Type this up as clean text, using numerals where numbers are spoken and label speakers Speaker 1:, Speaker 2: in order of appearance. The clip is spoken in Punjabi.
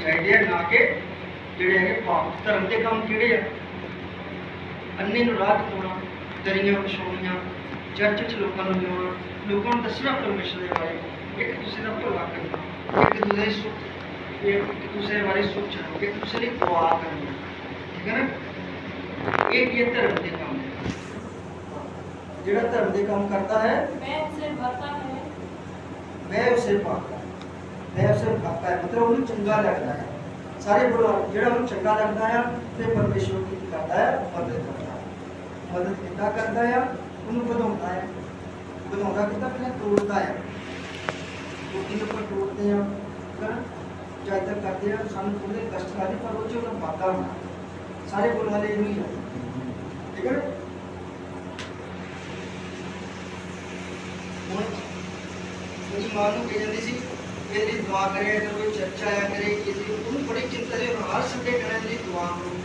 Speaker 1: चाहिए ना कि ਜਿਹੜੇ ਹੈਗੇ ਪਾਪ ਧਰਮ ਦੇ ਕੰਮ ਕਿਹੜੇ ਆ ਅੰਨੇ ਨੂੰ ਰਾਹ ਦਿਖਾਉਣਾ ਦਰੀਆਂ ਵਿਛਾਉਣੀਆਂ ਚਰਚ 'ਚ ਲੋਕਾਂ ਨੂੰ ਲਿਆਉਣਾ ਲੋਕਾਂ ਨੂੰ ਦੱਸਣਾ ਪਰਮੇਸ਼ਰ ਦੇ ਬਾਰੇ ਇੱਕ ਦੂਸਰੇ ਦਾ ਭਲਾ ਕਰਨਾ ਇੱਕ ਦੂਸਰੇ ਦੀ ਸੁੱਖ ਇੱਕ ਦੂਸਰੇ ਬਾਰੇ ਸੋਚਣਾ ਇੱਕ ਦੂਸਰੇ ਦੀ ਦੁਆ ਕਰਨੀ ਠੀਕ ਹੈ ਨਾ ਇਹ ਧਰਮ ਦੇ ਕੰਮ ਹੈ ਜਿਹੜਾ ਧਰਮ ਦੇ ਕੰਮ ਕਰਦਾ ਹੈ
Speaker 2: मैं उसे भरता है
Speaker 1: मैं उसे पाता है मतलब ਉਹਨੂੰ ਚੰਗਾ ਲੱਗਦਾ ਹੈ ਸਾਰੇ ਬੋਲੋ ਜਿਹੜਾ ਉਹਨੂੰ ਚੰਗਾ ਲੱਗਦਾ ਹੈ ਤੇ ਪਰਮੇਸ਼ਰ ਕੀ ਕਰਦਾ ਹੈ ਮਦਦ ਕਿੱਦਾਂ ਕਰਦਾ ਹੈ ਉਹਨੂੰ ਵਧਾਉਂਦਾ ਕਿੱਦਾਂ ਫਿਰ ਤੋੜਦਾ ਹੈ ਉਹ ਇਹਨੂੰ ਪਰ ਤੋੜਦੇ ਆ ਜਦ ਤੱਕ ਕਰਦੇ ਆ ਸਾਨੂੰ ਥੋੜੇ ਕਸ਼ਟ ਆਦੇ ਪਰ ਉਹ ਜੋ ਵਾਦਾ ਹੋਣਾ ਸਾਰੇ ਬੋਲਣ ਵਾਲੇ ਇਹਨੂੰ ਹੀ ਹੈ ਠੀਕ ਹੈ मेरी माँ को कहती सी मेरी दुआ करे अगर कोई चर्चा आया करे किसी को बड़ी चिंता से हर संडे कहना मेरी दुआ करो।